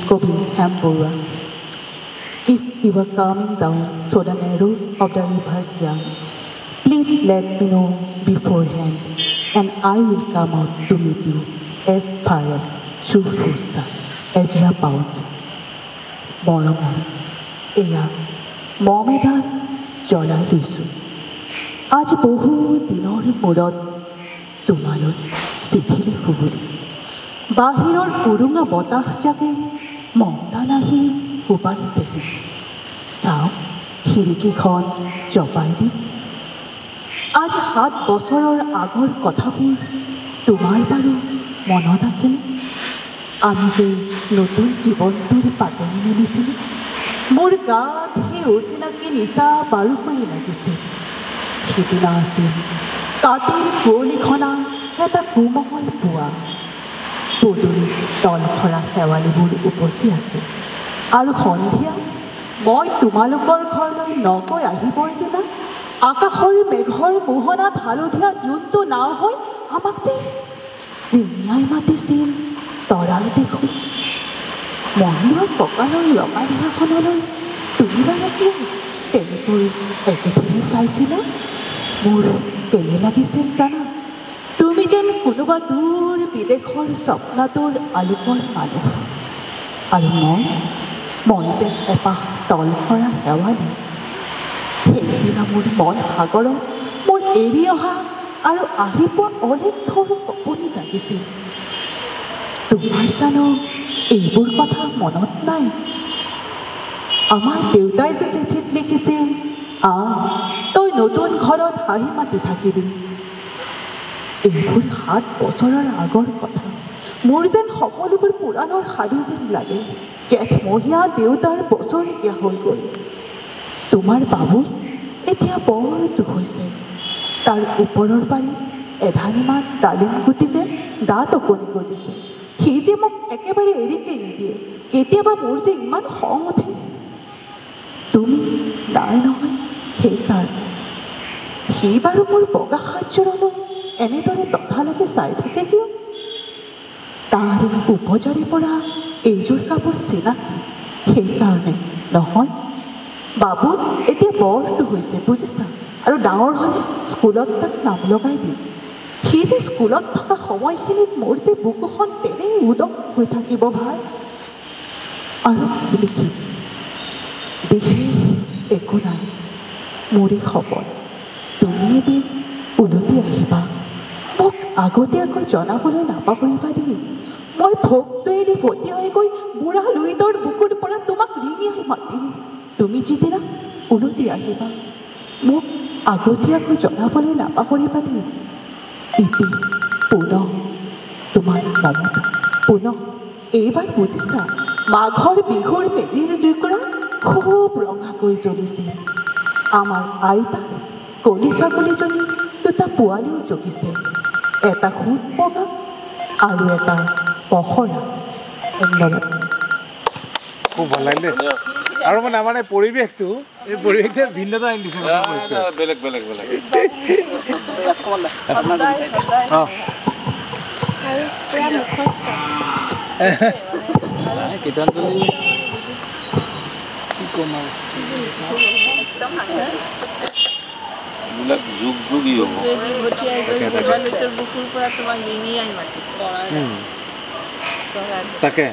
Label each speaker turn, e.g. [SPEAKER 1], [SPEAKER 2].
[SPEAKER 1] Kobi M. Bora. If you are coming down to the narrows of the river Yang, please let me know beforehand, and I will come out to meet you as far as Chufusa, Ezra Pound. Moromon, Eya, Momeda, Jola Lusu. Aj bohu dinor murot tumalot sithili kuburi. Bahiror kurunga botah jake mongtanahi upan sehi. Sao, খিৰিকীখন জপাই দি আজ 7 বছৰৰ আগৰ কথাবোৰ তোমাৰ বাৰু মনত আছেনে? আমি যে নতুন জীৱনটোৰ পাতনি মেলিছিলোঁ, মোৰ গাত সেই অচিনাকি নিচা বাৰুকৈ লাগিছিল। সিদিনা আছিল কাতিৰ কুঁৱলীখনা এটা কোমল পুৱা। পদূলিত তলফৰা শেৱালিবোৰ উপচি আছিল, আৰু সন্ধিয়া মই তোমালোকৰ ঘৰলৈ নকৈ আহিবৰ দিনা আকাশৰ মেঘৰ মোহনাত হালধীয়া জোনটো নাও হৈ আমাক যে ৰিঙিয়াই মাতিছিল তৰাল দেখোঁ। মহিমা কঁকালৰ ৰঙা ৰিহাখনলৈ তুমি বাৰু কিয় তেনেকৈ একেথিৰে চাইছিলা? মোৰ কেনে লাগিছিল জানা? তুমি যেন কোনোবা দূৰ বিদেশৰ স্বপ্নাটোৰ আলোকৰ মানুহ, আৰু মই যেন এপাহ তলফৰা শেৱালি। সেইদিনা মোৰ মন সাগৰত মোৰ এৰি অহা আৰু আহি পোৱা অনেক থৰ সপোন জাগিছিল। তোমাৰ জানো এইবোৰ কথা মনত নাই? আমাৰ দেউতাই যে চিঠিত লিখিছিল, তই নতুন ঘৰত হাঁহি মাতি থাকিবি। এইবোৰ 7 বছৰৰ আগৰ কথা। মোৰ যেন সকলোবোৰ পুৰাণৰ সাধু যেন লাগে। জেঠমহীয়া দেউতাৰ বছৰেকীয়া হৈ গ'ল। তোমাৰ বাবু এতিয়া বৰ দুখ হৈছে। তাৰ ওপৰৰ পাৰি এধানিমান ডালিম গুটি যে দাঁত অকণি গজিছে। সি যে মোক একেবাৰে এৰিকে নিদিয়ে। কেতিয়াবা মোৰ যে ইমান খং উঠে। তুমি নাই নহয় সেইকাৰণে। সি বাৰু মোৰ বগা সাজযোৰলৈ এনেদৰে তথালৈকে চাই থাকে কিয়? তাৰ উপজৰে পৰা এইযোৰ কাপোৰ চিনাকি সেইকাৰণে নহয়। বাবু এতিয়া বৰটো হৈছে বুজিছা, আৰু ডাঙৰ হ'লে স্কুলত তাক নাম লগাই দিম। সি যে স্কুলত থকা সময়খিনিত মোৰ যে বুকুখন তেনেই উদক হৈ থাকিব ভাই। আৰু লিখি বিশেষ একো নাই, মোৰে খবৰ। তুমি এদিন উলটি আহিবা, মোক আগতীয়াকৈ জনাবলৈ নাপাহৰিবা দেই। মই ভোকটো এৰি ভটিয়াই গৈ বুঢ়া লুইতৰ বুকুৰ পৰা তোমাক ৰিঙিয়াই মাতিম। তুমি যিদিনা উলটি আহিবা, মোক আগতীয়াকৈ জনাবলৈ নাপাহৰিবা দেই। ইতি পুনঃ তোমাৰ মমতা। পুনঃ এইবাৰ বুজিছা, মাঘৰ বিহুৰ মেজিৰ জুইকুৰা খুব ৰঙাকৈ জ্বলিছিল। আমাৰ আইতাক কলি ছাগলীজনী 2টা পোৱালিও জগিছে, এটা খুব বগা আৰু এটা পখৰা। ধন্যবাদ।
[SPEAKER 2] খুব ভাল লাগিলে। আৰু মানে আমাৰ এই পৰিৱেশটো, এই পৰিৱেশটোৱে ভিন্নতা আনি দিছে। বেলেগ বেলেগ বেলেগ গীতাঞ্জলি কি ক'ম আৰু যুগ যুগী হ'ব। তাকে